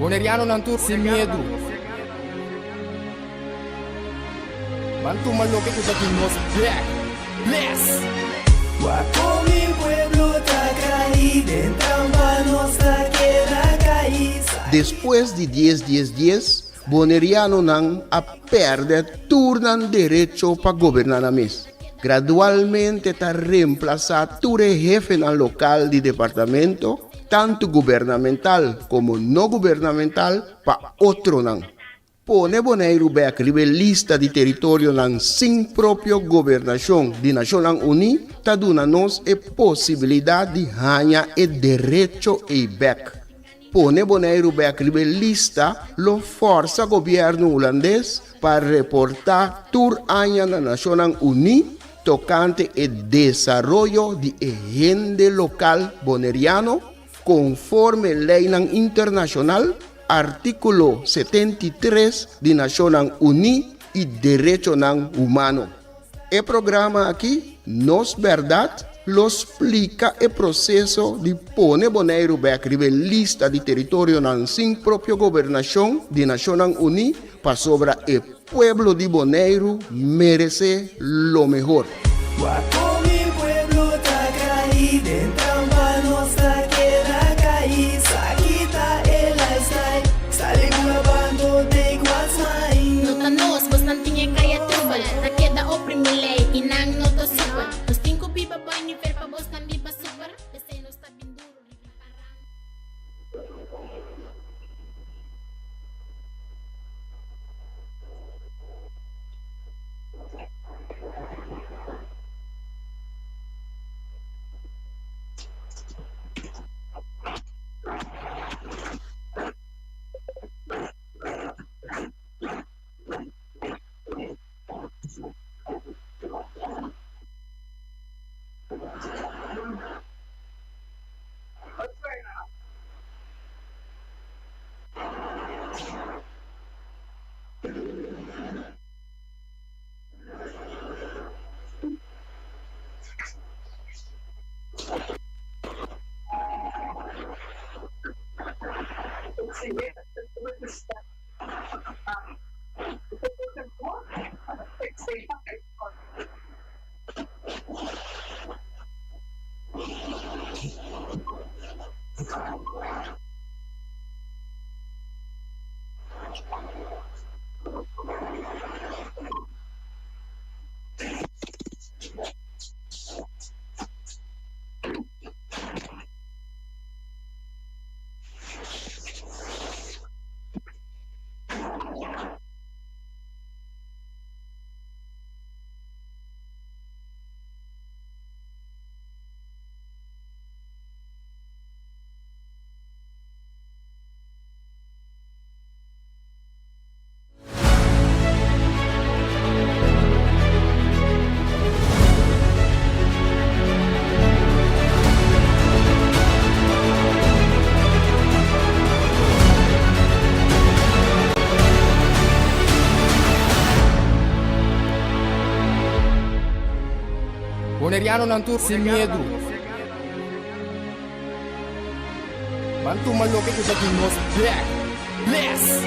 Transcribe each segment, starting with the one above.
Boneriano ng tour sin miedo. Bantu maloke ko sa nos black. Bless! Guapo mi pueblo Tacay, dentro nuestra queda caíz. Después de 10-10-10, Boneriano nang a perder turnan derecho para gobernar a mes. Gradualmente está reemplazado ture jefe en local de departamento, tanto gubernamental como no gubernamental, para otro nang. Pone Bonaire back lista de territorio nang sin propio gobernación de Naciones Unidas, ta duna nos e posibilidad de ganhar e derecho e back. Pone Bonaire back lista lo forza gobierno holandês para reportar tur año na Naciones Unidas tocante el desarrollo de agente local boneriano conforme ley internacional artículo 73 de Naciones Unidas y derecho humano. El programa aquí, Nos Verdad, lo explica el proceso de poner Bonaire back lista de territorio sin propia gobernación de Naciones Unidas para sobre el pueblo de Bonaire merece lo mejor. Guapo mi pueblo Tacay, dentro nuestra queda caíz. Aquí está el lifestyle, salimos bando de Guasmay. Nota nos, bastante kaya trubal. Na queda oprimile, inang noto super. Nos tinko biba boy ni per pa boss nan biba super. Dese nos ta binduro ni parang. Boneriano ng tour sin miedo. Bantu maloke ko sa nos black. Bless!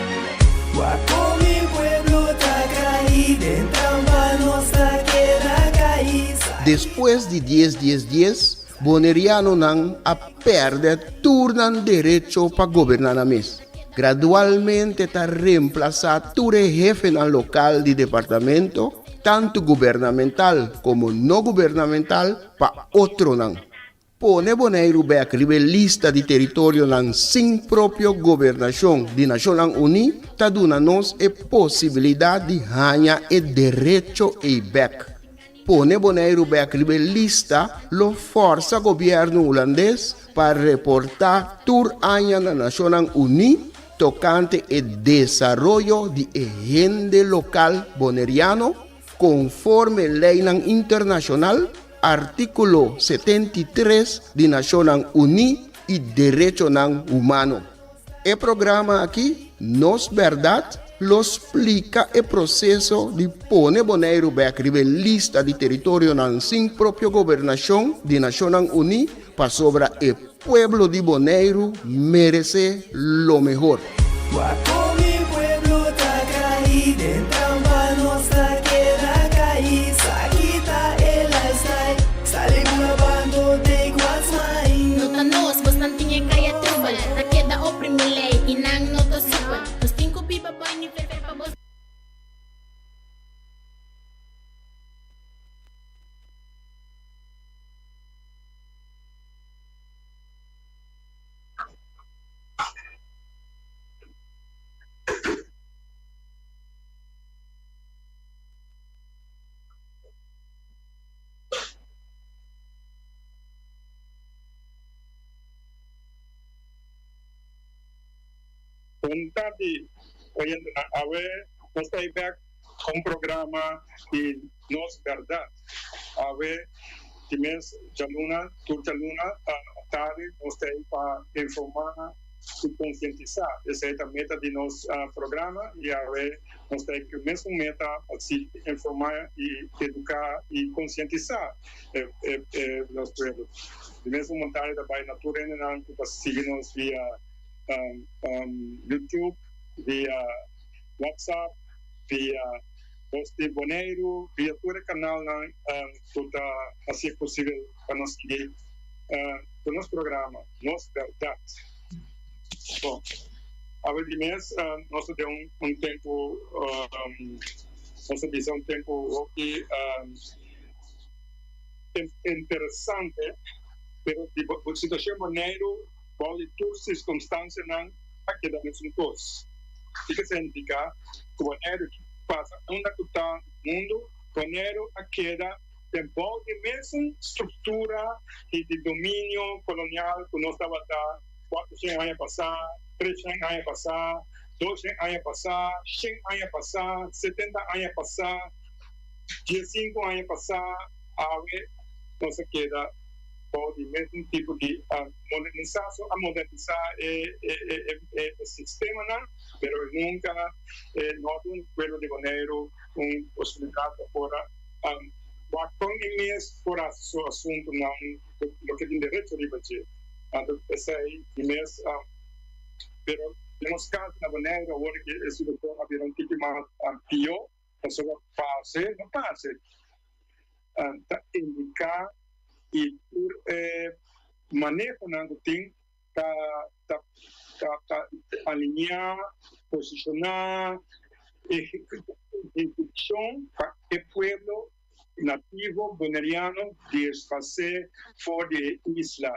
Guapo mi pueblo Tacay, dentro nuestra queda caíz. Después de 10-10-10, Boneriano nang a perder turnan derecho para gobernar a mes. Gradualmente está reemplazado ture jefe en local de departamento, tanto gubernamental como no gubernamental, para otro nang. Pone Bonaire back lista de territorio sin propia gobernación de Naciones Unidas, ta duna nos e posibilidad de ganhar e derecho e back. Pone Bonaire back lista lo forza gobierno holandês para reportar tur año na Naciones Unidas tocante el desarrollo de agente local boneriano conforme ley internacional artículo 73 de Naciones Unidas y derecho humano. El programa aquí, Nos Verdad, lo explica el proceso de poner Bonaire back lista de territorio sin propia gobernación de Naciones Unidas para sobre el pueblo de Bonaire merece lo mejor. Guaco mi pueblo está caído, en trampa no está queda caído. Sakita el lifestyle, sale grabando de Guasmain. Nota nos, vos não tinha caia trubal. Na queda oprimilei, inang noto super. Os 5 pipa banho, ferver pra vos. Buenas tardes. Hoy a ver, no estoy back con programa y no es verdad. A ver, tienes Jaluna, tu Jaluna, tarde, no estoy para informar y concientizar. Esa es la meta de nuestro programa y a ver, no estoy con la misma meta, así informar y educar y concientizar los pueblos. El mismo montaje de Baila Naturena, que seguimos vía YouTube, via WhatsApp, via Poste Boneiro, via todo el canal, toda así es posible para nos seguir con nuestro programa, nos verdad. Bom, a ver, de mês, nós temos tempo, nossa visão um tempo interessante, pero de situação maneira pode toda circunstância não queda mesmo coisa. O que significa que o dinheiro que passa onde está no mundo, o dinheiro a queda tem de mesma estrutura e de domínio colonial que nós estava lá 400 anos passar, 300 anos passar, 200 anos passar, 100 anos passar, 70 anos passar, 15 anos passar, a ver, nossa queda pode mesmo tipo de modernizar o sistema, não? Mas nunca nós um pueblo de Bonaire possibilidade para com imenso por esse assunto não, o que tem direito de fazer. Então esse aí imenso, pero temos casos na Bonaire agora que esse doutor havia tipo mais pior, pessoa não passa, indicar e manejo não tem tá alinhar, posicionar, execução para o povo nativo bonaireano de fazer fora de isla.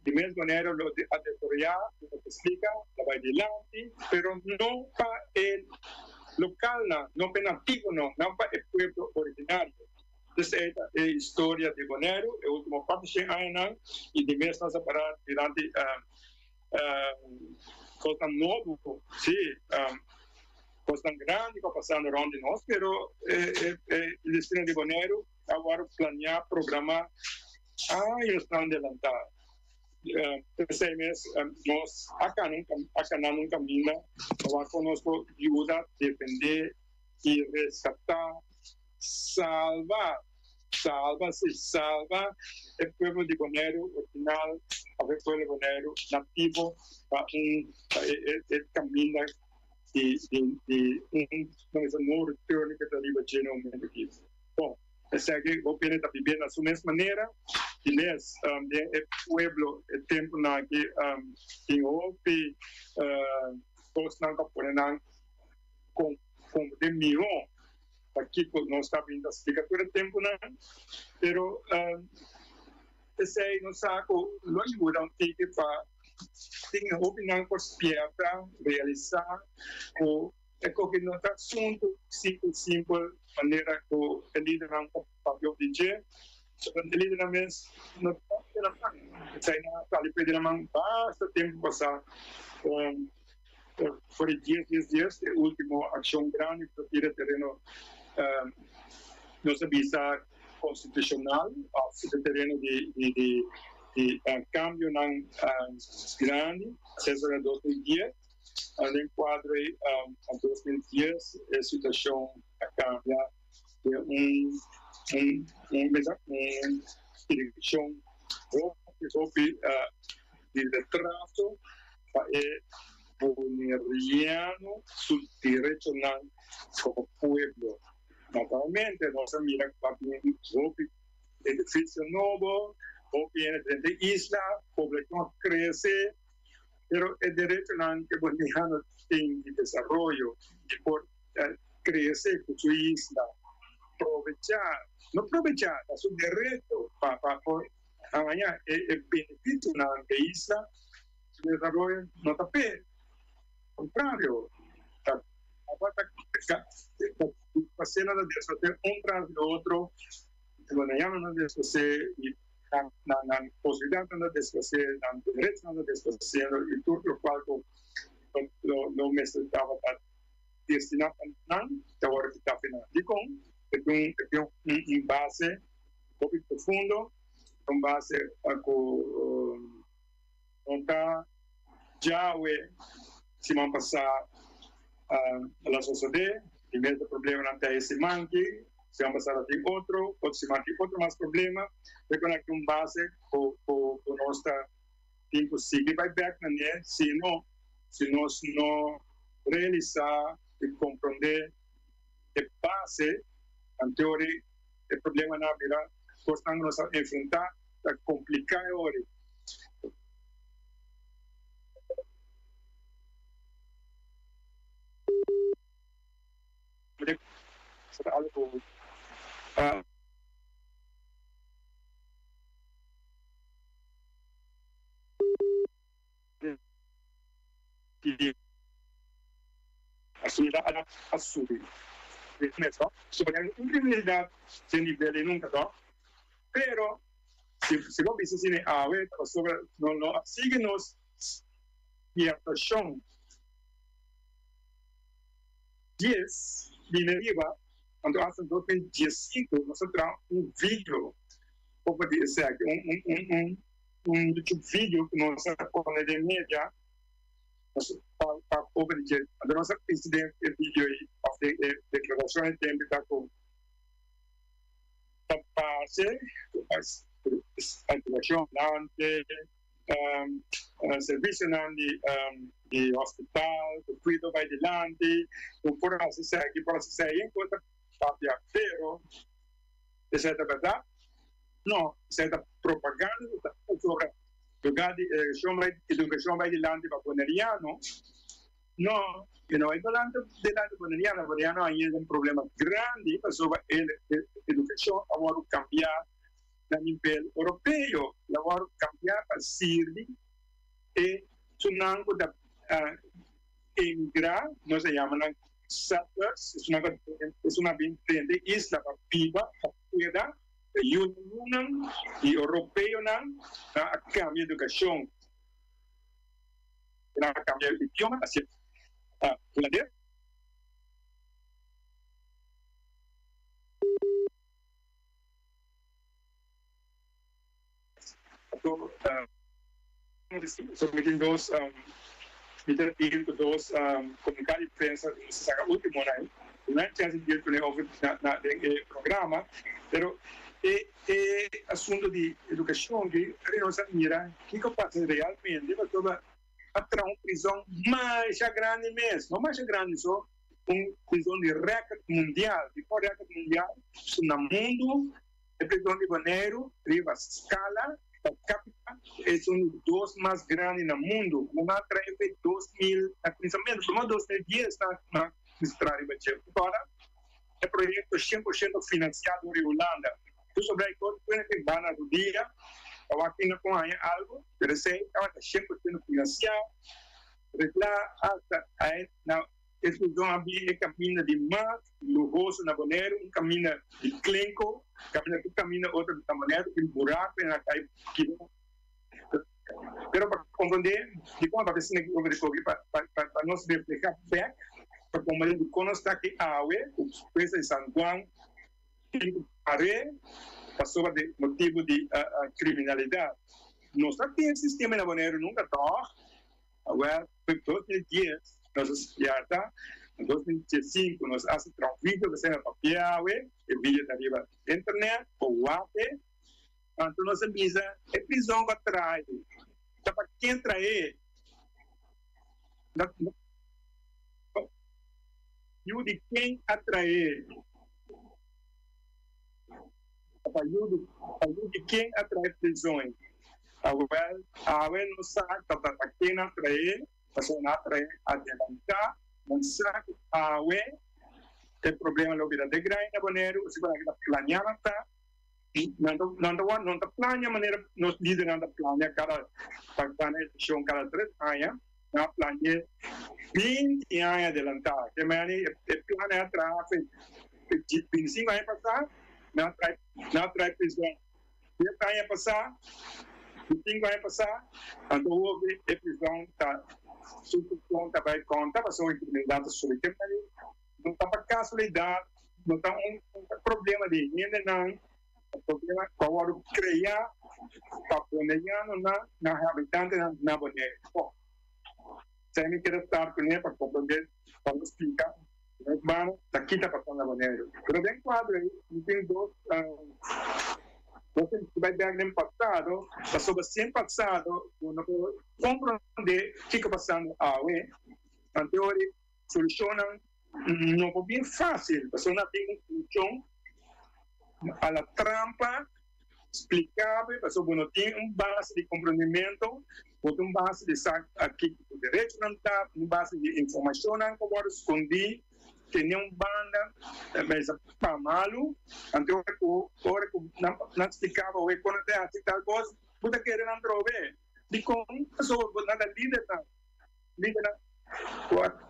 De mesma maneira, a territorial, explica, vai adiante, pero não para o local, não para o nativo, não para o povo originário. Essa é a história de Bonaire, é a última parte de anos, e de vez nós parar durante coisa nova, sim, coisa grande que passando onde nós, pero o destino de Bonaire agora planear, programar, eles estão adelantados. Esse mês nós acá não caminha, agora conosco ajuda a defender e resgatar, salva o povo de Bonaire original, o povo de Bonaire nativo, para caminho de não retorno que está ali no momento aqui. Bom, esse aqui o povo está vivendo da mesma maneira, e nesse povo, o tempo que tem houve, todos não caporam com de milhão. Aqui não está vindo a explicar todo o tempo, não. Pero esse aí não sabe o ajuda um pouco para ter opinião por piada, realizar o que não está assunto simples maneira que o líder não papel de dizer, o líder não não está ali pedindo mão basta tempo passar. Por 10 dias, a última ação grande para tirar terreno nossa visa constitucional, o terreno de cambio grande, acesso a 2010, em quadro a 2010, a situação cambia de direção de retraso para boneriano su derecho como pueblo. Naturalmente, no se mira que edificio nuevo, o viene de isla, población crece, pero el derecho que boliviano tiene de desarrollo y por crecer con su isla, no aprovechar a su derecho para el beneficio de isla, su desarrollo no está al contrario, haciendo de un tras el otro, no deshacer y la posibilidad de deshacer, la derecho de deshacer, y todo lo cual lo me estaba destinado a ahora que está finalizando con un base muy profundo, un base a contar ya si van a pasar a la sociedad, primero problema ante ese manque, se van a pasar a otro si manque otro más problema, pero con un base con nuestra tiempo sigue by back, si no realizar y comprender el base, en teoría, el problema no mira, pues estamos a enfrentar a complicar ahora. Algo a subir. Sobre criminalidad sin nivel nunca, ¿no? Pero si lo viste sin ver sobre no síguenos y actuación 10 Minerva cuando hace 2015 nosotros un vídeo como dice aquí un YouTube vídeo que nos pone de media para obtener a nossa incidente el vídeo y declaración de tempo com base a informação serviço de hospital, o cuidado vai adiante, o por acessar aqui para acessar enquanto papia, pero essa é a verdade? Não, essa é a propaganda sobre lugar de educação vai adiante para boneriano. Não, que não é adiante boneriano aí é problema grande sobre a educação agora cambiar a nível europeu, agora cambiar para servir e sunango da emigrar, nós chamamos settlers, é uma bem diferente, isla para viva, para cuidar, união e europeu a cambiar educação, a cambiar idioma, assim, entendeu? Sobre dos comunicar de prensa nessa última hora, não é chance de ir na programa, pero assunto de educação que nós mira que passa realmente para atrás uma prisão mais grande mesmo, não mais grande só prisão de recorde mundial, no mundo, a prisão de Janeiro, a escala capita es uno de los dos más grandes en el mundo. Una trae 2000, principalmente, como 2010, na ahora, el proyecto 100% financiado de Holanda. Tú sobre todo, que van a tu día, o aquí no hay algo, pero sé, ahora 100% financiado, hasta ahí, es un camino de más lujoso en Bonero, un camino de clínico, camino otro de manera, un buraco en la calle. Pero para comprender, de cómo aparece en el para nos reflejar back, para comprender cómo está aquí AWE, presa de San Juan, pasó de motivo de criminalidad. No está bien el sistema en Bonero, nunca está. Ahora, en 2010, nós já está, em 2005, nós fazemos vídeo que será papel, o vídeo está ali na internet, o WhatsApp, então nós avisa, é prisão para trás. Então, para quem trair, you de quem atrair. You de quem atrair prisões. A não sabe que quem atrair, a pessoa não atrair adiantar, não sabe a tem problema na vida de grande na maneira, se vai planear tá, não tá planear maneira nos líderes não planear cada decisão cada 3 anos, não planear 20 anos adelantar, que mani planear atrás, 25 anos passar, não trai prisão, 10 anos passar, 25 anos passar, então houve a prisão tá super conta vai conta, passou implementada sobre que não está para casualidade, não está problema de ninguém, não. O problema é para criar, para planejar na habitante na banheira. Bom, se me quer estar com ele para compreender, para explicar, mas daqui está passando na banheira. Mas bem quadro aí, tem dois, você vai ver no passado, passou bastante passado, compreender o que está passando aí, a teoria soluciona não foi bem fácil, a pessoa não tem função a la trampa explicável, a pessoa não tem base de compreendimento, não base de saber aqui o direito não está, base de informação não pode esconder, tem banda, mas para malo, então hora que não explicava quando tem assim tal coisa, você quer não trover, de como a pessoa nada líder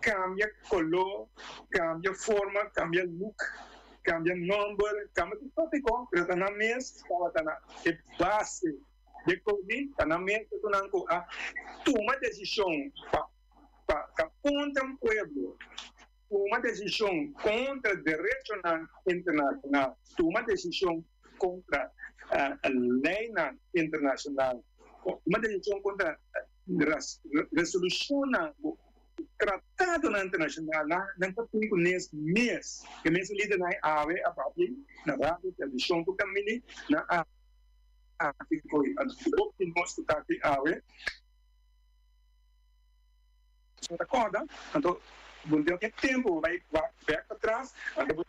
cambia color, cambia forma, cambia look, cambia número, cambia tudo, pero na mesa estava na base de Covid, na mesa tu não toma decisão para contra o povo, toma decisão contra o direito internacional, toma decisão contra a lei internacional, toma decisão contra a resolução tratado internacional não está comigo nesse mês que mês líder na AVE a partir na rádio televisão do caminho na África o que nós está aqui AVE você acorda então bom dia que tempo vai para trás então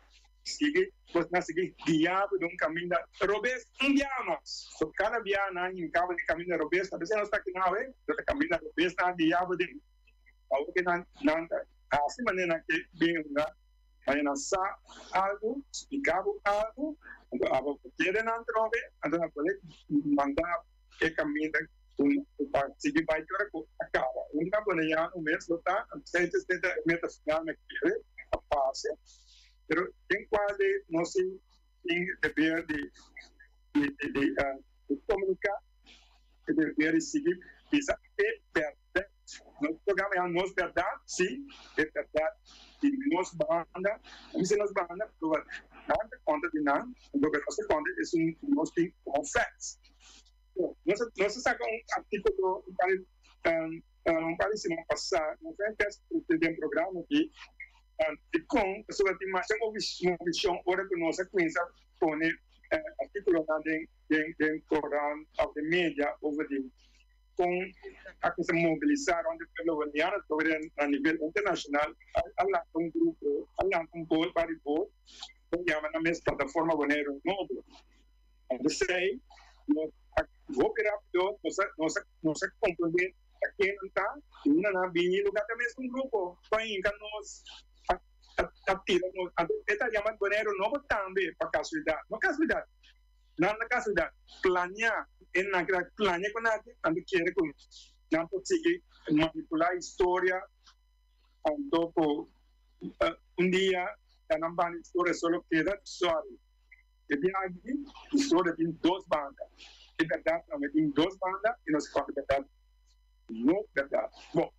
sigue você não sigue guiado de caminho da Robes indianos so cada viana em cada caminho da Robes talvez não está aqui na AVE do caminho da Robes está guiado de porque assim maneira que bem vai lançar algo, explicar algo, então querem não trocar, então não pode mandar que caminho para seguir vai ter que acaba. Nunca pode já no mês lutar, antes de meta final na que a passe, pero tem quase não se tem dever de comunicar, de dever de seguir, isso é verdade. Nosso programa é a nossa verdade, sim, é verdade. E nossa banda, se nossa banda, não tem conta de nada, então a nossa conta é nós temos facts. Nós sacamos artigo para semana passada, nós fizemos um programa aqui, e com a sua uma visão, hora que nossa cliente põe artigo em Corão, de mídia, over the com a que se mobilizaram de pelo Guiana sobre a nível internacional a um grupo a um bolo para o bolo que chama na mesma plataforma Boneiro Novo onde sei vou rápido nós compreender aqui não está e não vem lugar também um grupo vai em nós atiramos até chamado Boneiro Novo também para casualidade não casualidade na casualidade planear en la planear con alguien cuando quiere con no consigue manipular historia cuando un día la van historia solo queda suave de aquí historia tiene dos bandas de verdad tiene dos bandas y no se puede verdad no verdad bueno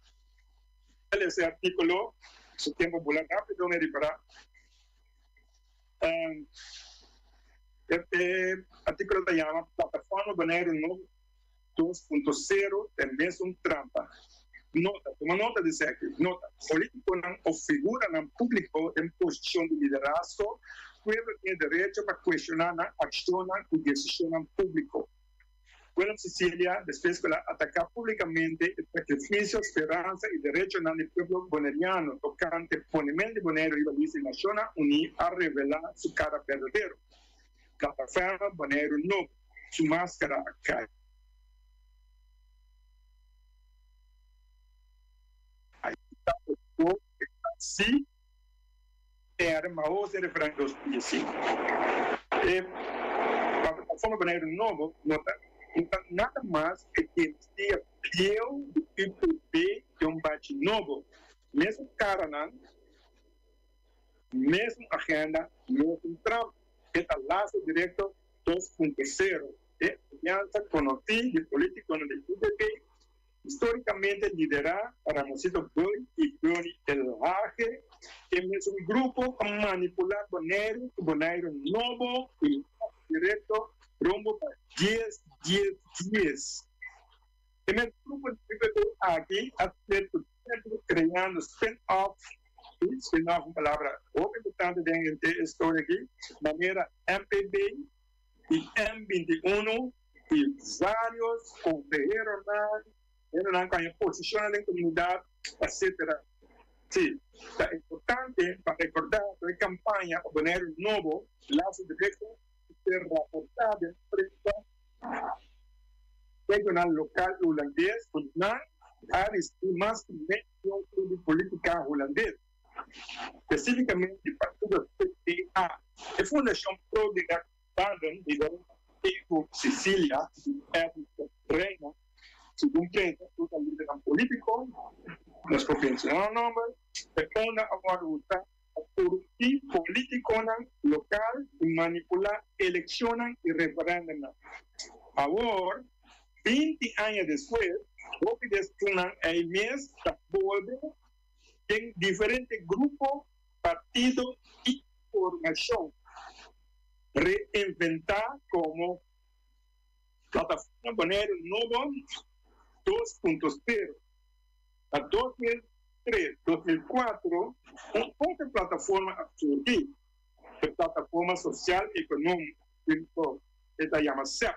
ese artículo su tiempo volar rápido me para este artículo se llama Plataforma Boneiro Novo 2.0 também são trampa. Nota, toma nota disso aqui. Nota, político ou figura não público em posição de liderazgo deve ter direito para questionar a ação e decisão pública. Bueno, Sicilia, después de atacar públicamente el sacrificio, esperanza y derecho del pueblo boneriano, tocante ponimiento bonero y Belice Nacional Unida a revelar su cara verdadera. Plataforma Bonero no, su máscara cae. Ahí está sí, era más de referente 2015. La plataforma Bonero Novo nota nada más que existia pliego do IPP de bate novo. Mesmo cara, mesmo agenda, mesmo tramo. Este laço direto 2.0. Aliança com o fim de político no IPP, historicamente liderar para Mocito Boi e Bruni El Arge, que é um grupo para manipular Bonero novo e direto rumbo para 10. En el grupo de IPP aquí, creando spin-off, una palabra muy importante de esta historia aquí, manera MPB y M21 y varios consejeros que posicionan en comunidad, etc. Sí, es importante para recordar que la campaña para poner un nuevo lazo directo ser reportada de prensa regional local holandés, más de política holandés, específicamente el partido PTA, la Fundación Pro de la Baden de Sicilia, Reina, según prensa, un líder político, los profesionales nombres, responda a una ruta político local y manipular elecciones y referéndum. Ahora, 20 años después, lo que descubren el mes vuelve en diferentes grupos, partidos y formación. Reinventar como plataforma Bonero Novo 2.0. A 2003, 2004, otra plataforma surgió, la plataforma social económica, que se llama CEP,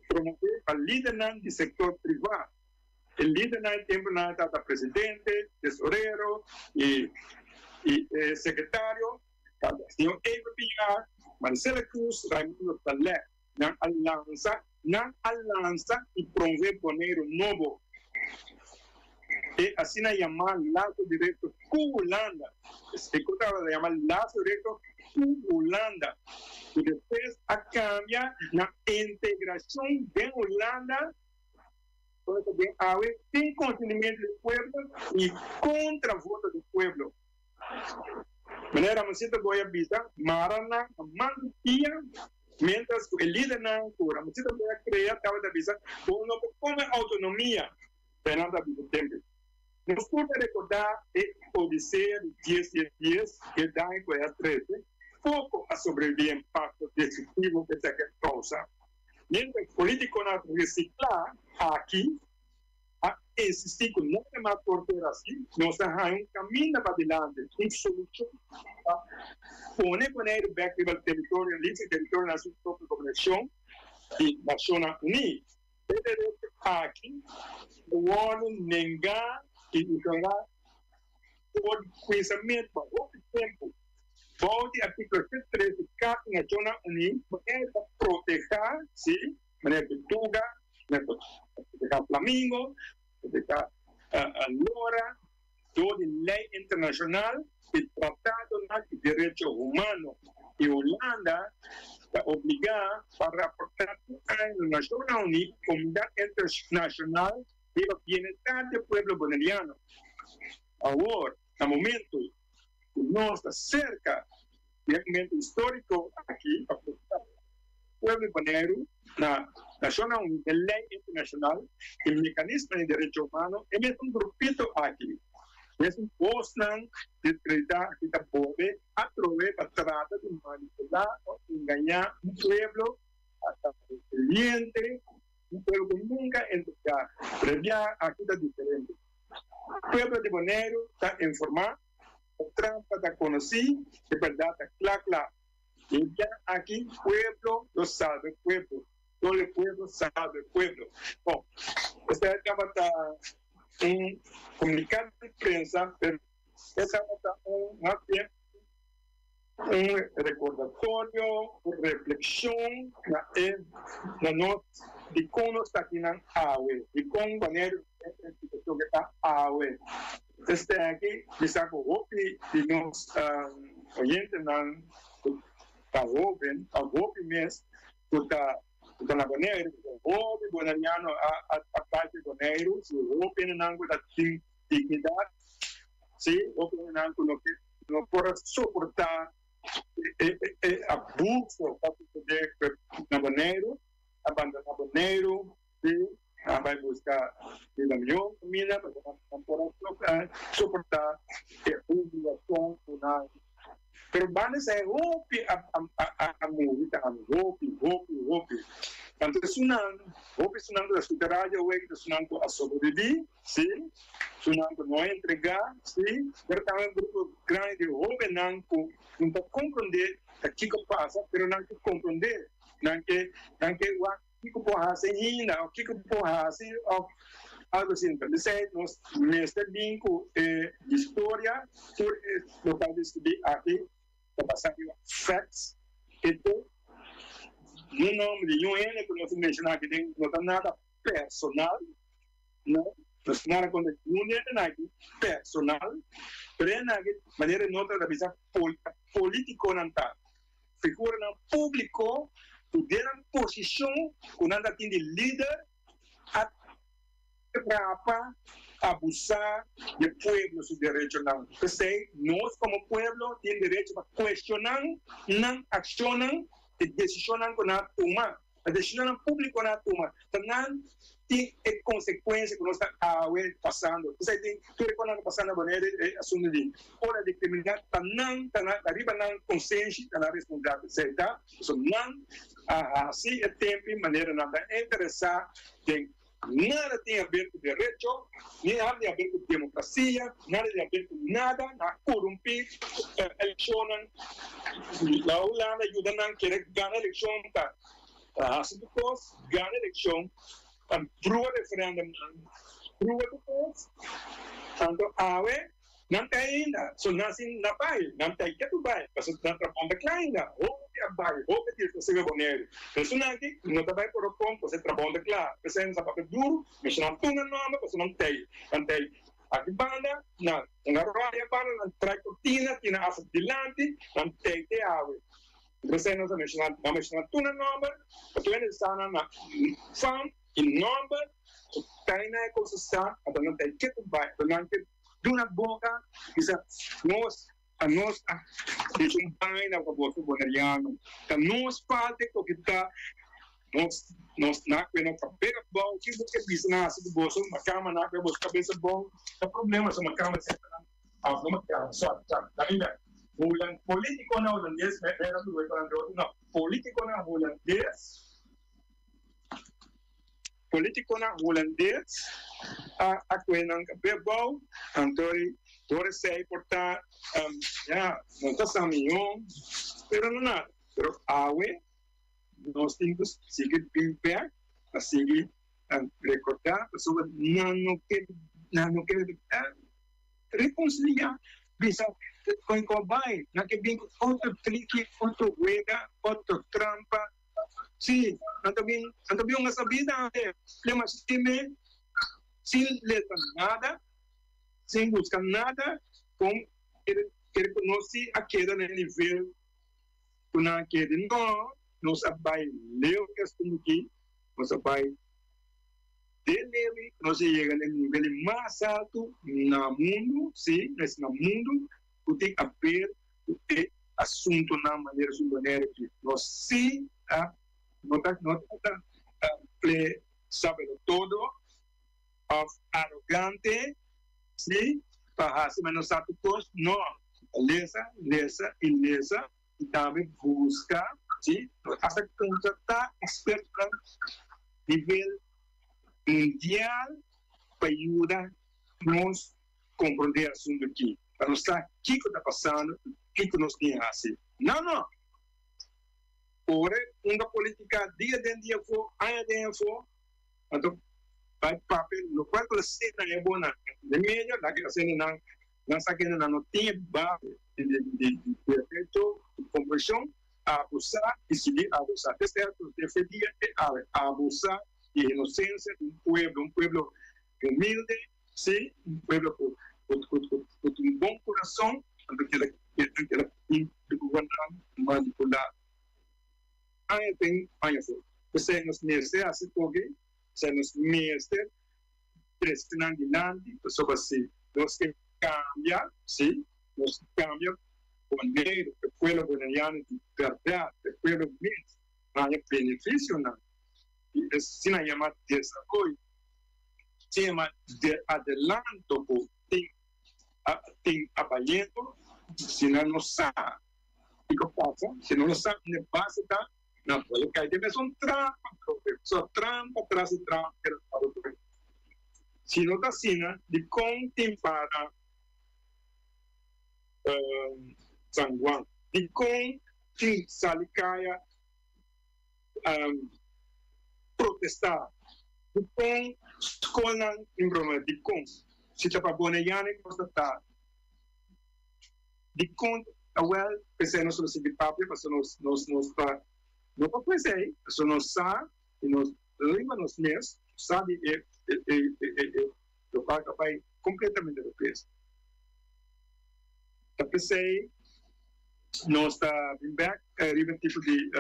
promover al liderazgo del sector privado. El liderazgo siempre está presidente, tesorero y secretario, la gestión APR, Marcela Cruz, Raimundo Talé, na alianza y promover Bonero Novo. Así se llama lazo directo Holanda. Se llama lazo directo Holanda. Y después cambia la integración de Holanda, sin consentimiento del pueblo y contra voto del pueblo. De manera que voy a avisar, Marana, Mantia, mientras el líder no cura, voy a crear, acaba de avisar, uno come autonomía. Fernando Abitempio. Nos puede recordar el Odisea de 10 que da en Cueva 13, poco a sobrevivir impacto destructivo que se causa. Mientras el político no reciclar aquí, a insistir con nada más por ser así, nos hay un camino para adelante, una solución para poner back el territorio, el territorio en su propia conexión y Naciones Unidas. Aqui, o órgão negar e ignorar por conhecimento por muito tempo. Volte artigo 13, Carta Nacional Unida, para proteger, sim, maneira Portugal, proteger Flamengo, proteger Lora, toda lei internacional e tratado de direitos humanos. E Holanda está obligada para reportar a la Naciones Unidas, comunidad internacional, de el bienestar del pueblo boneriano. Ahora, en el momento que no está cerca del momento histórico aquí, para proteger el pueblo bonero, la Naciones Unidas, la ley internacional, el mecanismo de derechos humanos, es un grupito aquí. Es un postman descreditar que está pobre a través de tratar de manipular o engañar un pueblo hasta el cliente, un pueblo que nunca entregar. Pero ya aquí está diferente. El pueblo de Bonero está informado, la trampa está conocida, de verdad está claro. Y ya aquí el pueblo lo sabe, el pueblo. todo el pueblo sabe el pueblo. Bom, esta acaba un comunicado de prensa, pero essa é um recordatório, uma reflexão na nós de como está aqui na AUE, de como maneira que está AUE. Este aqui, está com o de nós oyentes na jovem, a jovem mesmo, que na maneira, o jovem bonariano a parte do negro, se o jovem não da dignidade, se o jovem não pode suportar abuso para poder naboneiro, abandonar naboneiro, vai buscar vida melhor, comida, para não poder suportar a humilhação. Pero van a ser a música, roupa. Então, sonando a superar, sonando a sobreviver, sim, sonando não entregar, sim, mas também um grupo grande de jovens não compreender o que passa, mas não compreender, não que o que pode fazer ainda, o que pode fazer, algo assim. Então, nós neste vinco de história, por local de estudar aqui, passando facts, então, no nome de UN, que nós mencionamos aqui, não tem nada personal, não tem nada contra UN, aqui personal, mas é de maneira nota da visão política não está. Figura no público, poder na posição, quando anda tem de líder, atrapa, abusar do pueblo su direito não. Nós como pueblo temos direito a questionar, não accionar e decisionar com a toma. A decisão pública na toma. Não tem consequência que nós estamos passando. Você tem tudo quando está passando a maneira assunto de hora de criminalidade, arriba não consciência da responsabilidade, certo? So não assim é tempo maneira nada interessar tem nada tem a ver com direito, nem nada tem a ver com democracia, nada tem a ver com nada, na corromper eleições. A Holanda ajuda a querer ganhar a eleição, tá? Assim depois, ganha a eleição, prova referendum, prova depois, então, não tem ainda, só nasce na baia, não tem que tu baia, mas não trabalha ainda, ou a baia, ou que diz você é bonito. Isso não aqui, não trabalha por o ponto, você trabalha claro, você não sabe duro, mas não tem nome, você não tem, aqui banda, não, uma roda banda, não traz cortina, tem a asa dilante, não tem que água. Você não sabe, não menciona tu na nome, tu ainda está na fam, em nome, tem na ecosistema, então não tem que tu baia, não tem de uma boca, nós deixa bem na cabeça bonariano, nós falta que está, nós não queremos cabeça bom, que você business do bolso, uma cama na cabeça bom, o problema é uma cama sempre uma cama só, tá ainda, político na holandês, não, político na holandês. Político na holandês, a coisa é boa, então, por sei portar, não está só milhão, pero não nada. Pero nós temos que seguir bem perto, a seguir recordar, a pessoa não quer reconciliar, bisa com cobai, não quer vir outro trick, outro huega, outro trampa. Sim, também uma sabida, mas time sem letra nada, sem buscar nada, com ele conhece a queda no nível, com a queda não, nós vai ler o que estamos aqui, nós vai dele, nós chega no nível mais alto no mundo, sim, nesse mundo, que tem a ver o assunto na maneira que nós sim nota sabe todo, arrogante, sim, para se menos todos, não, lesa, e também busca, sim, até contratar expertos a nível mundial para ajudar nós a compreender o assunto aqui, para nós saber o que está passando, o que nós temos a fazer. Não. ora uma política dia for, ano for, então vai papel no quarto da cena é boa na mídia, lá que a cena não sabe que não tem base de efeito de compressão, abusar e seguir abusar. É certo, defendia abusar de inocência de um pueblo humilde, sim, um pueblo com um bom coração, que governar, manipular. Aí tem, você nos merece a se correr, você nos merece pressionar adiante, pessoa assim, nós que cambia, sim, nós cambia o maneiro, o pueblo boliviano de verdade, o pueblo mesmo, hay benefício, não? E se não chama desenvolvimento, se chama de adelanto, tem aparelho, se não sabe, o que passa? Se não sabe, não passa, tá? Não pode cair, deve ser trampa, só trampa, atrás de trampa, se não está assim, de contemplar San Juan, de com Salicaia protestar, de com escola em Broma, de com se está para Bonaiane constatar, de com well, pensei não só de papel, mas nós está não pode ser, só nós sabe e nós lembra nos meses, sabe o pai vai completamente do peso. Eu pensei nós está bem back, arriba tipo de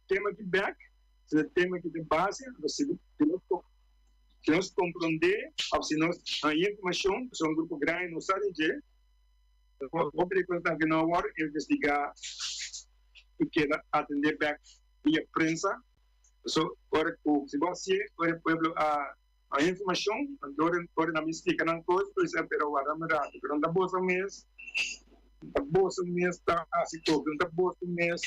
tema de back, tema de base, você que nós compreender, se nós a informação, são um grupo grande, não sabe de, vou perguntar que não hora investigar e que atender back via prensa, so ora se você ora pueblo a informação, ora na mística não coisa, por exemplo, era o aramara, que não dá bolsa mês, da bolsa mês tá assim todo, não dá bolsa mês,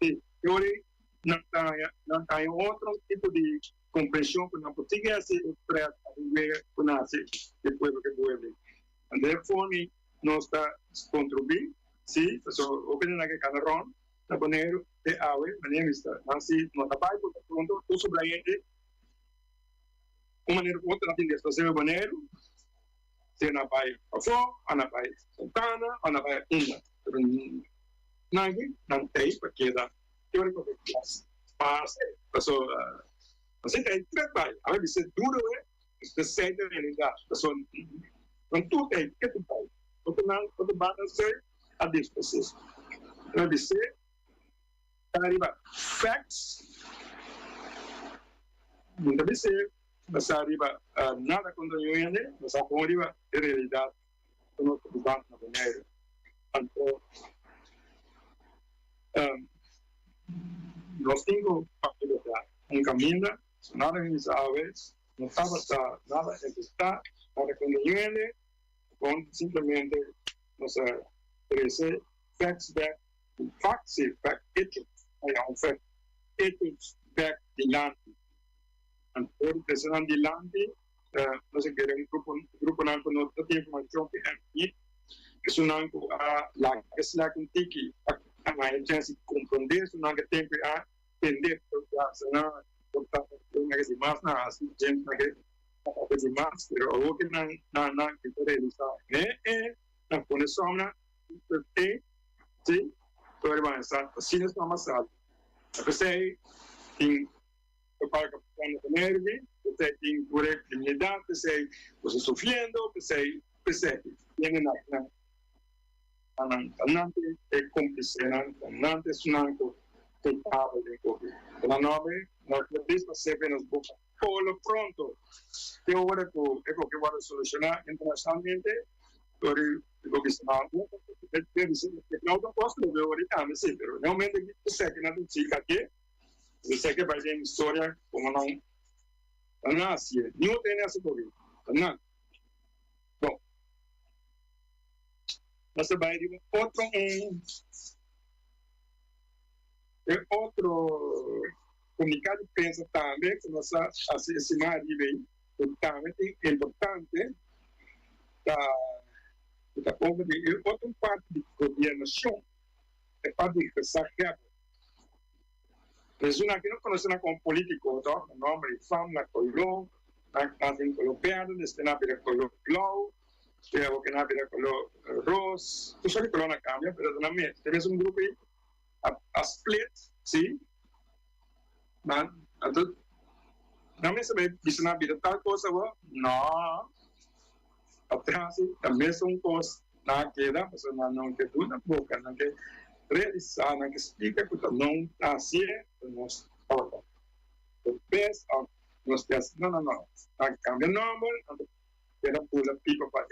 e ora não tá em outro tipo de compreensão que não pode ser o trato ver com nasce depois do que pueblo, and therefore nós está contribuir, sim, so opinião que cada ron na banheiro de awe, banheiro está, assim não tá pai porque pronto o sublaiente uma maneira outra tem que fazer o banheiro, se na pai afo, ana pai Santana, ana pai não tem porque da teórico de classe, mas pessoa você tem trabalho, a vezes é duro é sei da realidade, pessoa não tudo é que tu pai, quando basta ser a disposição, não dizer arriba facts, não deve ser mas arriba nada quando eu ande, mas arriba é realidade, não estou usando na banheira, então nós temos um caminho, nada que sabe, não estava nada está, nada quando eu ande, quando simplesmente nós crescer facts back, fact ethics back dilante. Então, precisando dilante, nós queremos grupo não com outra informação que é aqui, que não a lá que se lá com tiki, a gente compreender, isso não tem que entender, porque não portanto não é mais na assim gente não é mais, pero o que não que pode realizar na conexão na tem sim, todo avançar, assim não mais sabe. Eu pensei em o pai capitão do nerve, pensei em correr criminalidade, pensei você sofrendo, pensei viene Nante é cúmplice, Nante é um culpável de Covid. Pela nome, nós podemos sempre nos buscar. Polo pronto, que agora que eu vou solucionar internacionalmente, digo que está deve ser que não posso ver ahorita, mas sim, pero realmente eu sei que não tem chica aqui, eu sei que vai ter história como não nasce, não tem essa Covid, não. Bom, nós vai de outro comunicado de prensa também, que nós assistimos ali, também é importante da outra parte de governação, é parte de exagerado. Persona que não conhece como político, tá? O nome de fama, na colô, na tem colombiano, neste na vira colô blau, que é o que na vira colô ros, tu sabe colô na câmera, mas na minha, temos grupo aí, a split, sim, mas, então, na minha sabe, isso na vira tal coisa, não, atrás, também são coisas, na queda, mas não que tu na boca, não que realizar, não que explica, que não está assim, nós falamos. Depois, nós temos, não, cambia o nome, era pula pipa para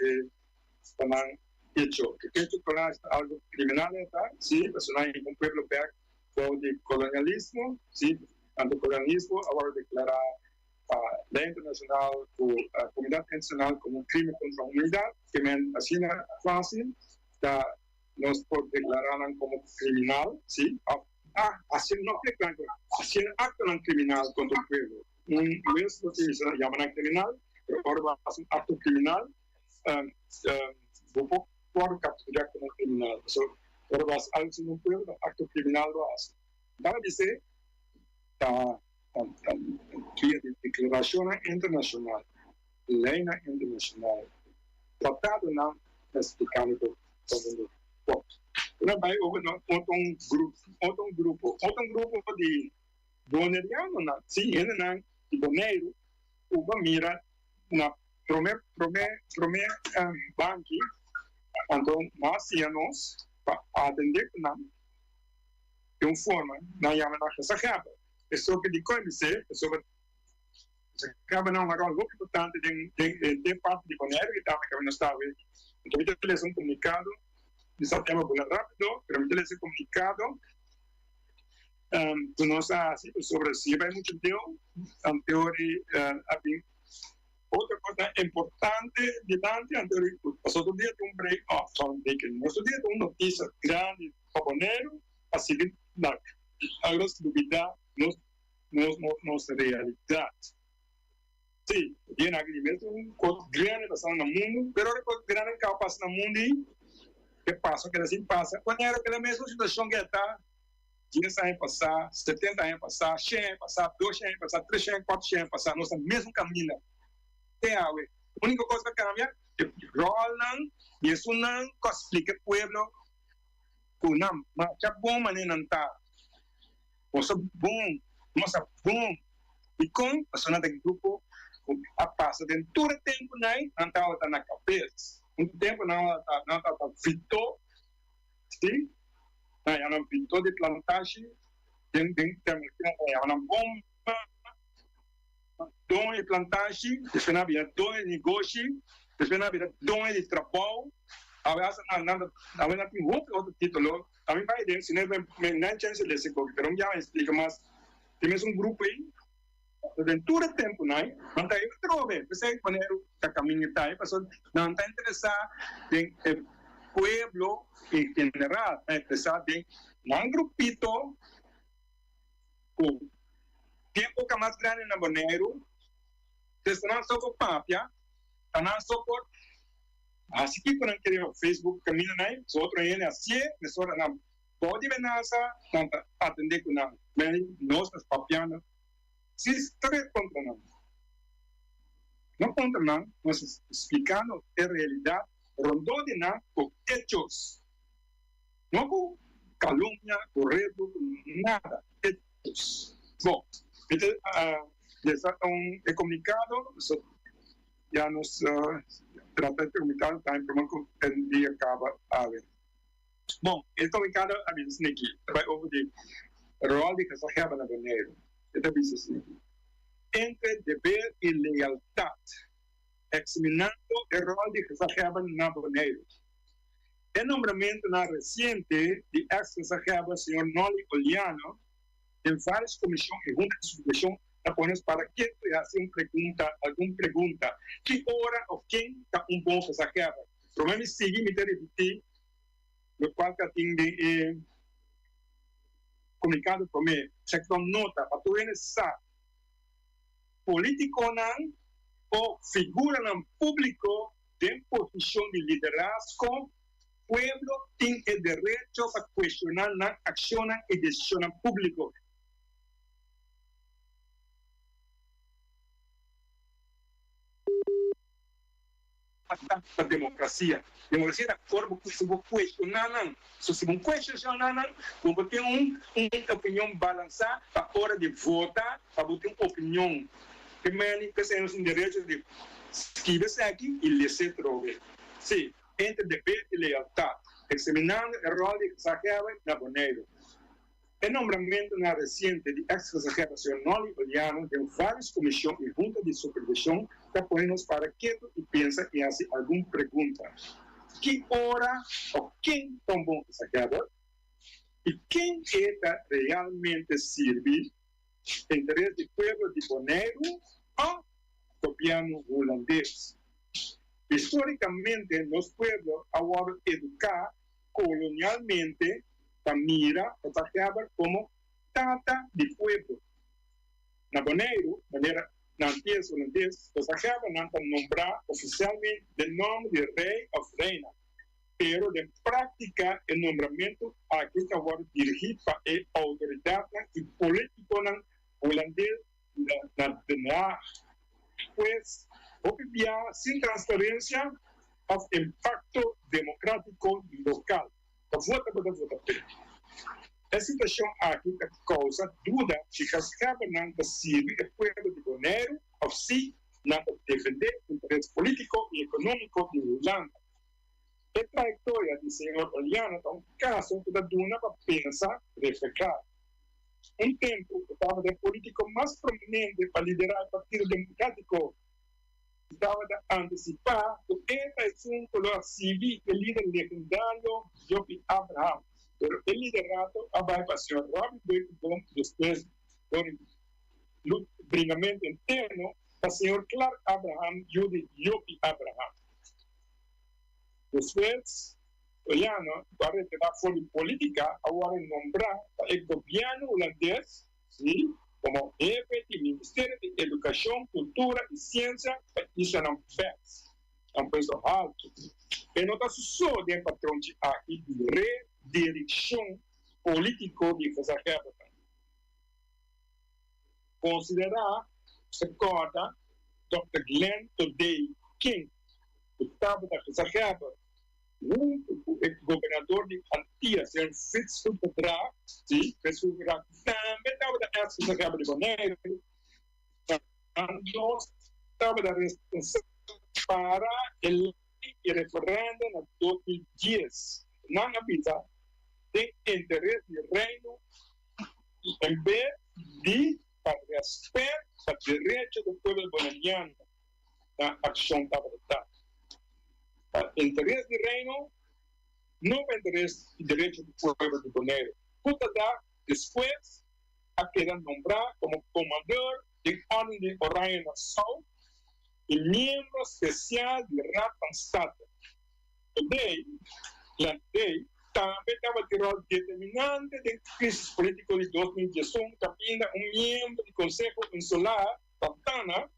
estar hecho. Que hecho con algo criminal, sí, personal en un pueblo de colonialismo, sí, anticolonialismo, ahora declara la internacional o la comunidad internacional como un crimen contra la humanidad, que me así fácil, nos declararan como criminal, sí, así no declaran, así acto criminal contra el pueblo. No es lo que se llaman criminal, pero ahora va a ser un acto criminal, por capturar como criminal. Ahora va a ser algo en un pueblo, acto criminal lo hace. Para decir, declaración internacional, ley internacional, tratado no explicado todo. Então, vai outro grupo de boneriano, sim, ele de boneiro, o mira na primeiro banco, então nós íamos para atender de uma forma, na chama na Sacaba. Pessoa que de conhecer, pessoa que Sacaba não é algo importante de parte de boneiro que estava então eles são comunicado. Isso tema rápido, permite esse comunicado. Tu não sabe sobre si, vai muito tempo. Teoria, outra coisa importante de tanto, outro dia tem break off, outro dia tem uma notícia grande para Bonaire, a seguir, a grossa dúvida, nossa realidade. Sim, tem agrimento, coisa grande passando no mundo, mas a coisa grande que passa no mundo que passa, que assim passa. Quando era aquela mesma situação que está, 10 anos passar, 70 anos passar, 100 anos passar, 200 anos passar, 300 anos, 400 anos passar, nós estamos no mesmo caminho. A única coisa que cambia é que rolam, e isso não explica o povo, que não, mas é bom, mas não está. Nossa bom, e com a pessoa do grupo, a passa dentro do tempo, não está na cabeça. Tempo não está fritou, sim, não fritou de plantagem, tem uma bomba, dom de plantagem, depois não havia dom de negócio, depois não havia dom de trabalho, a vezes não tem outro título, também vai dentro, se não é chance de se colocar, não já explica, mas temos grupo aí, dentro do tempo, não está aí para trover, você quando está caminhando, não está interessado em pueblo em geral, está interessado em um grupito, o tempo que é mais grande na Bonaire, você não só por papia, não só por assim que quando queremos o Facebook caminha, outro é assim, mas outra não pode ver nada, não atender com nada, nós estamos papiando. Se está contra nós. Não contra nós, nós explicando a realidade, rondou de nós com hechos. Não com calúnia, correto, nada. Hechos. Bom, então, já é comunicado, já nos trata de comunicado, está em primeiro que o dia acaba a ver. Bom, esse comunicado avisa aqui, vai ouvir de rol de que se acaba na Bonaire. Entre deber y lealtad, examinando el rol de Sahaba na Bonaire. El nombramiento reciente de ex-Sahaba, señor Noli Oliano, en varias comisiones y juntas de supervisión japonesas para que hace alguna pregunta. ¿Qué hora o quién está un buen Sahaba? Probablemente sigue mi repetir, lo cual tiene comunicado por mí, sector nota, para tu saber, político o figura público de posición de liderazgo pueblo tiene el derecho a cuestionar las acciones y decisiones públicas. La democracia. Democracia é a forma que se vai questionar. Se você questionar, você tem uma opinião balançada a hora de votar, para você ter uma opinião. Primeiro, que temos o direito de escrever-se aqui e ler-se trover. Sim, entre dever e lealdade. Examinando o rol de Saqueva na Boneiro. El nombramiento reciente de ex-consejero nacional italiano de varias comisiones y juntas de supervisión que ponemos para quieto y piensa y hace alguna pregunta. ¿Qué hora o quién tomó esa guerra? ¿Y quién está realmente sirve el interés del pueblo de Bonaire o gobierno holandés? Históricamente, los pueblos han educado colonialmente mira a como tata de pueblo. Na Bonaire, maneira nantes holandês, os acabam nombrar oficialmente o nome de rei ou reina, pero de prática o nombramento aqui está agora dirigido para a autoridade e político holandês na DNA. Pues, obviar sem transparência o impacto democrático local. A situação aqui causa dúvida se as governantes servem o povo de Bonaire ou se não defender o interesse político e econômico de Holanda. A trajetória do senhor Oliano é um caso que dá dúvida para pensar e refletir. Tempo, estava o político mais prominente para liderar o Partido Democrático. Estava a antecipar que este é color civil do líder legendário Jopi Abraham. Pero el liderato vai para o senhor Robert Bom, depois do bringamento interno, para o senhor Clark Abraham e o de Jopi Abraham. Depois, Oliano, para ter fora política, agora nombrar o governo holandês, sim, como jefe do Ministério de Educação, Cultura e Ciência, isso não fez. É um peso alto. E não está só de patrão de aqui, de redireção política de fazer guerra. Considerar, se corta, Dr. Glenn Today King, que estava da fazer guerra, o governador de Antillas, o Fitzgerald Pedra, sim, Fitzgerald também estava da fazer guerra de Bonaire, nós estava da responsável para o referendo em 2010. Não habita tem interesse de reino em vez de para respeito ao direito do povo bonaiano na ação da verdade. O interesse de reino não é interesse de direito do povo de Bonaire. Portanto, depois, a querer nombrar como comandante de Ordem de Orion Nassau e membro especial de Ratanstad. La lei também estava tirando determinante de crise política de 2018, também membro do Conselho Insular, Tantana,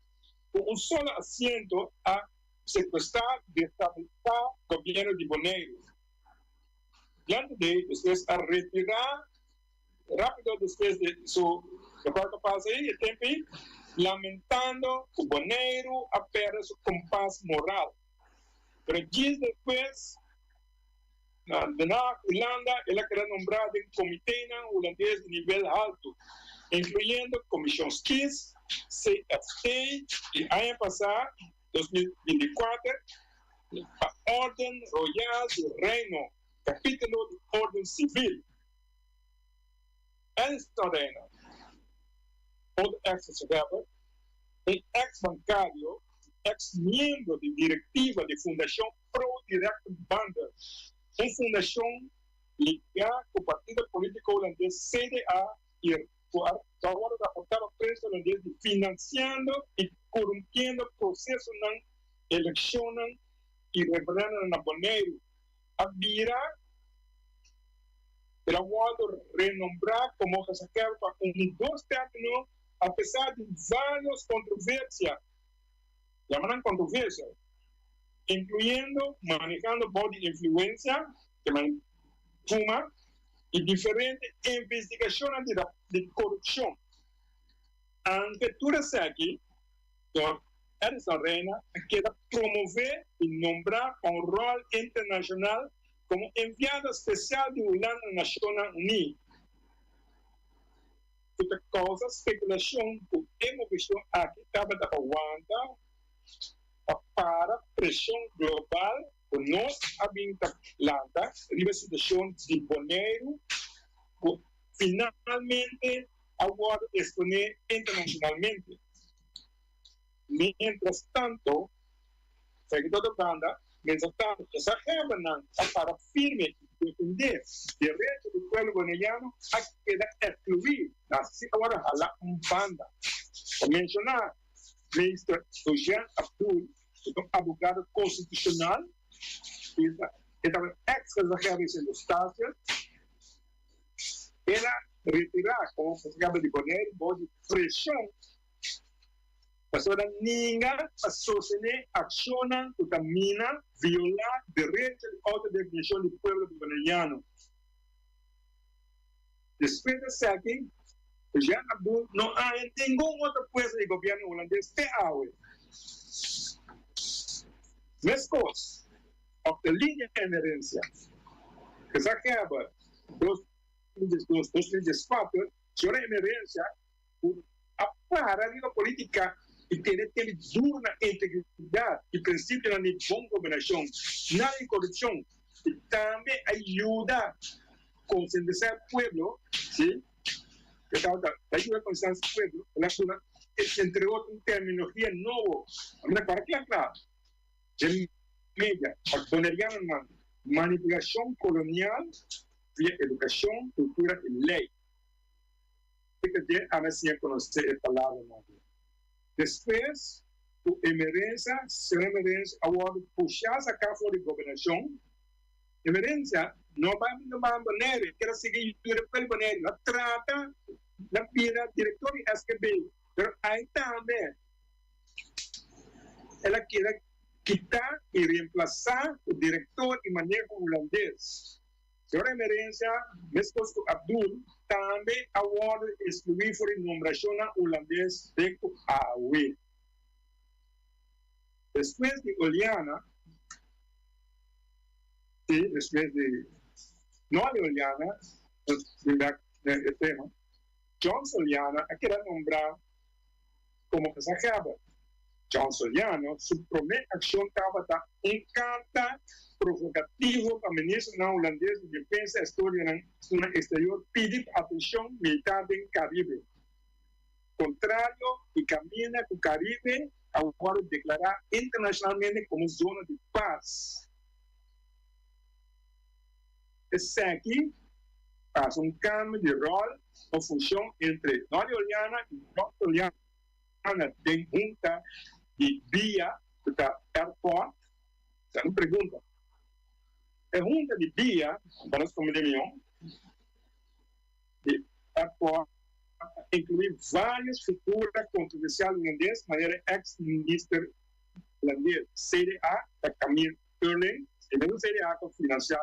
com solo assento a sequestrar e estabilizar o governo de Bonaire. Diante de vocês a retirar rápido depois de sua capaz aí, tempo lamentando que o Bonaire a perder seu compás moral. Pero dias depois, na Holanda, ela quer nombrar um comitê holandês de nível alto, incluindo Comissão Skis, CFT e ano passado, 2024, a Ordem Royal do Reino, capítulo de Ordem Civil. Esta reina, outro ex-secretário, ex-bancário, ex-membro de diretiva de Fundação Pro Direct Banda, uma fundação ligada ao Partido Político Holandês CDA e agora aportava preço holandês de financiando e corrompendo processos na eleição e referendo na Bonaire. A vira era renombrar como que se quer para dos términos, apesar de várias controvérsias. Llamaban controversia. incluyendo manejando bajo de influencia que man fuma y diferentes investigaciones de corrupción. Aunque tú eres aquí, esa reina quiere promover y nombrar un rol internacional como enviada especial de las Naciones Unidas. Esta causa especulación que hemos visto aquí estaba de aguanta para presión global que nos habita planta, la situación de Bonaire, finalmente ahora exponer internacionalmente. Mientras tanto, seguidor de banda, mientras tanto, esa gobernanza para firme y defender derechos del pueblo boliviano ha quedado excluido. Así ahora jala un banda. Por mencionar, Mr. Sojan Abdul, abogado constitucional, que estaba ex en los Estados, era retirar, como se acaba de poner, voz de presión. Pastora ninguém a sostener acciona que camina violar derechos de autodeterminación del pueblo boliviano. Después de ser aquí, Jean Abdul no hay ningún otro puesto de gobierno holandés que haga. Después, de la línea de emergencia, que se acaba 2004, sobre la emergencia, para la política y tener una integridad y principio de buena gobernación, nada de corrupción, y también ayuda a concientizar al pueblo, ¿sí? Ayuda a concientizar al pueblo, entre otros, terminología nueva. Para que aclarar, media, manipulación colonial vía educación, cultura y ley. Que a veces conocer la palabra. Después, tu emergencia, ahora puxar a cabo de gobernación. Emergencia, no va a poner, quiere seguir el poner, la trata, la vida, director y SKB. Pero ahí también, ella quiere quitar y reemplazar el director y manejo holandés. Sobre emergencia, después Abdul también ahora excluir por la nombración holandés de Huawei. Después de Oliana, sí, después de no de Oliana, el tema, John Soliana ha querido nombrar como que se acaba. John Soliano, su primera acción estaba en carta provocativo para el ministro holandés de Defensa Exterior pedir atención militar en Caribe. Contrario, y camina con Caribe a declarar internacionalmente como zona de paz. Es aquí hace un cambio de rol o función entre Norioliana y Norioliana de junta y vía de airport. Se me pregunta. La junta de vía, para los comunidades, de airport, incluye varias figuras controversiales holandesas, de manera ex-ministro holandés, CDA, Camille Turling, y el CDA con financiar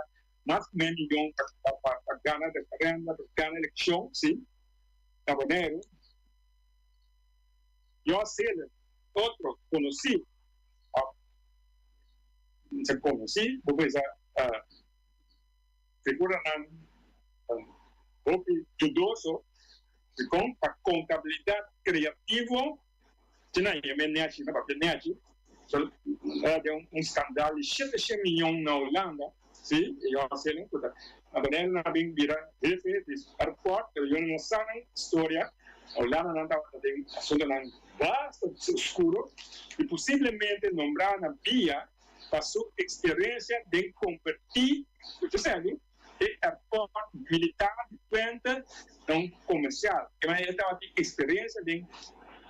más de $1 millón para ganar referéndum, para ganar elección, ¿sí? Cabonero. Yo hacer otro conocido, se conocí, porque esa figura dudoso, con contabilidad creativo, tiene un escándalo de 700 millones en Holanda, sí, y yo hacer a poner una vinculada jefe de airport, pero yo no sé la historia, Holanda anda en asunto bastante oscuro, y posiblemente nombrar una vía para su experiencia de convertir, usted sabe, el airport militar de planta en comercial. Que ella estaba de experiencia de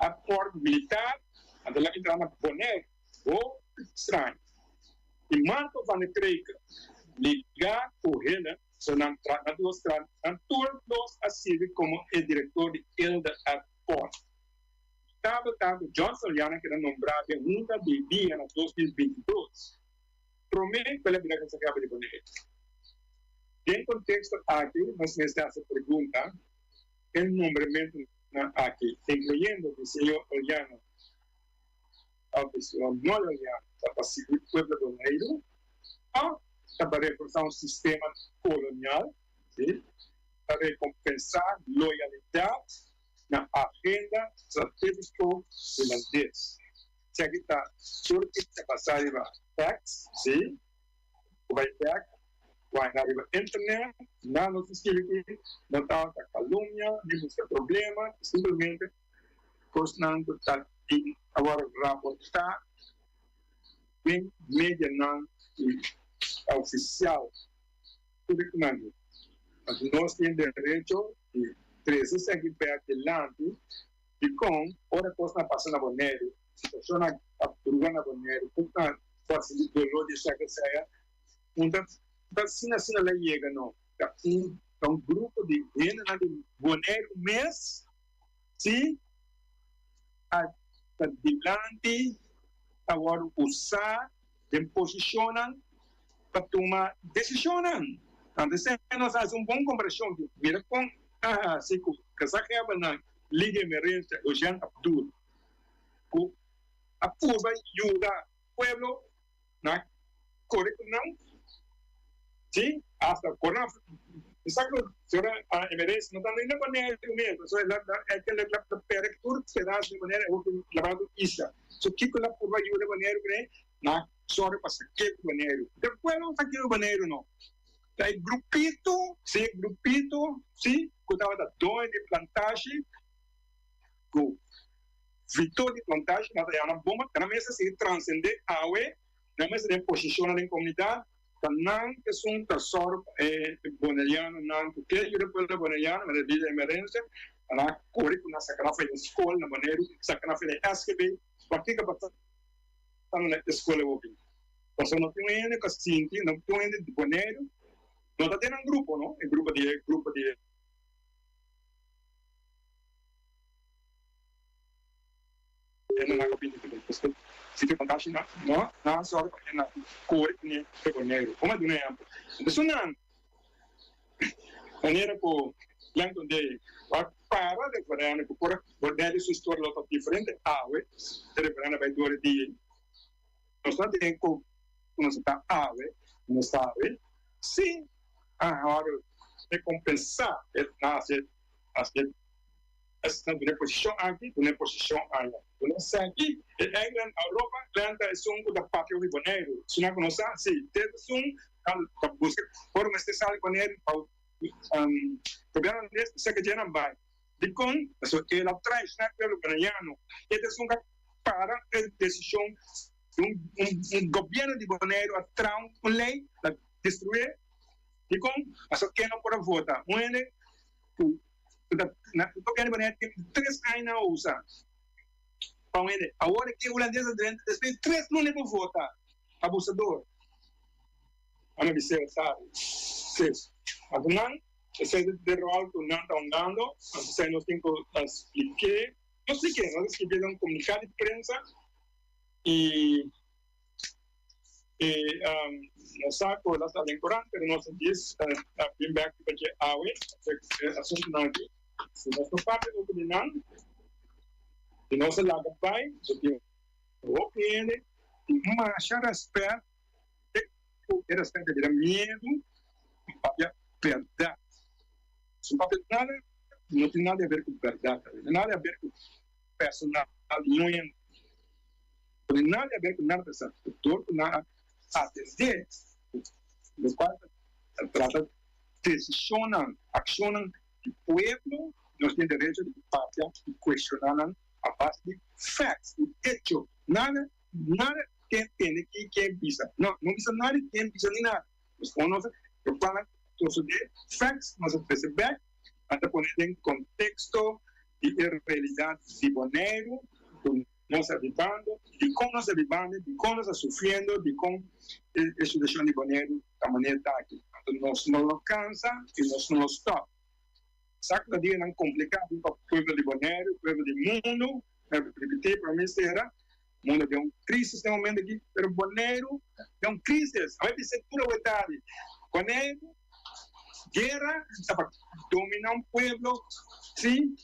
airport militar, ante la entrada a poner, o estranho. Y Marco van der Kreken, ligar com ele, todos assim como el diretor de Elda Airport. Estava John Soliana que era nombrado em junta de dia em 2022. promete pela vida que se acaba de poner. Em contexto aqui, nós necessitamos perguntar o nombramiento aqui, incluyendo que o senhor Oliano, a pessoa não Oliano, para seguir o povo brasileiro, ou para reforçar um sistema colonial, sim? Para recompensar loyalidade na agenda estratégica holandesa. Se aqui está, tudo que está passando para tax, sim? Vai back, vai na internet, não nos escreve, não está calúnia, não busca problema, simplesmente costumando estar agora raportar bem média não oficial tudo que não mas nós temos direito de trazer isso aqui para adelante e com outra coisa passando na Boneiro situação a turma na Boneiro com a facilidade de deixar que saia então assim ela chega não um grupo de gente na Boneiro mês se adelante agora usar de posicionam para tomar decisões. Então, nós fazemos uma boa comparação. Mira com se que se acaba na Liga Emergência, o Jean Abdul, a curva ajuda o povo na currículo, sim, hasta o corona. Sabe que a emergência não está nem na maneira mesmo, só é que perectur pedaço de maneira que lavado isso. So que a curva ajuda de maneira que na sorte para sair do banheiro. Depois não sair do banheiro não. Daí grupito, sim, que estava da dois de plantagem, com vitor de plantagem, na verdade, uma bomba, na mesa se transcender a água, na mesa de posição na comunidade, não que são tesoro boneriano, não porque eu depois da boneriano, mas de emergência, na currículo na sacanagem da escola, na maneira sacanagem da SQB, pratica bastante na escola ouvir. Você não tem ainda que sentir, não tem ainda de boneiro, não está tendo um grupo, não? É grupo de na capítulo de se tem vantagem não só na cor nem boneiro. Como é do né? Isso não. Maneira por lento de para de verano por boneiro sua história lá diferente. De verano vai durar de nós não tem como nós está não sabe sim agora recompensar nasce essa posição aqui uma posição aí nós aqui England Europa Irlanda é da pátria de Boneiro se não conhece sim tem a busca por uma especial Boneiro problema desse que já não vai de com isso que ela traz na pelo Boneiro é para a decisão governo de Boneiro atrás uma lei para destruir e com isso que não pode votar o governo de Boneiro tem 3 anos na usa agora que o holandês depois 3 não leva votar abusador ana Vicente sabe então esse de rol que não está andando assim nós temos que explicar nós escrevemos um comunicado de prensa e nós saco lá está bem corante pero nós diz bem back porque awe assunto não aqui se nós não parte do combinado e nós lá vai so que o cliente uma achar respeito era respeito de medo para verdade se papel nada não tem nada a ver com verdade nada a ver com personal não é não tem nada a ver com nada dessa tudo na atender do qual trata decisionam accionam o povo nós temos direito de pátria de questionar a base de facts de hecho nada que tem que visa não visa nada que visa nem nada nós conhecemos o plano de facts nós percebemos até poner em contexto de realidade de Boneiro nós habitando, de como nós habitando, de como nós sofrendo, de como a situação de Boneiro da maneira aqui. Então, nós não alcança e nós não stop. Sabe que dia não é complicado para o povo de Boneiro, o povo do mundo, repetir para mim será, mundo tem crise nesse momento aqui, pero Bonaire tem crise, a gente tudo a verdade. Bonaire, guerra, para dominar pueblo, sim,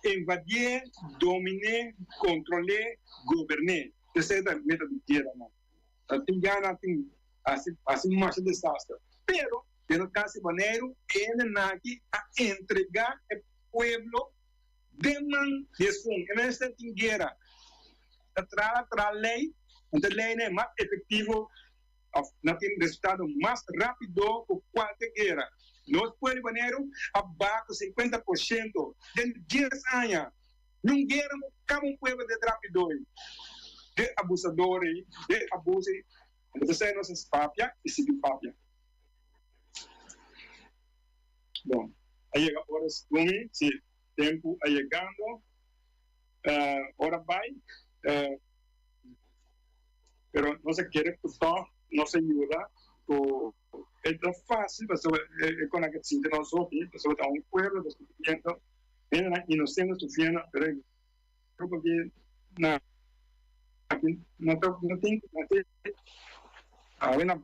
invadir, dominar, controlar, governar. Essa é a meta de guerra, não. Tem já tem assim mais desastre. Pero, no caso de Bonaire, ele não aqui a entregar o pueblo deman desfun. E nessa tem guerra. A lei, a lei é mais efetivo, não tem resultado mais rápido que qualquer guerra. Nós, pueblo Bonaire, abaixo 50% de 10 anos. Numa guerra, acaba pueblo de rápido. De abusadores, de abuso. Então, nós somos papia e civil papia. Bom, aí agora, se tempo aí chegando, ora vai, pero não se quer escutar, não se ajuda, é tão fácil, é com a que se entende só que pessoa está pueblo, descobrindo, é inocente, sofrendo, pero eu porque não tem, a ver na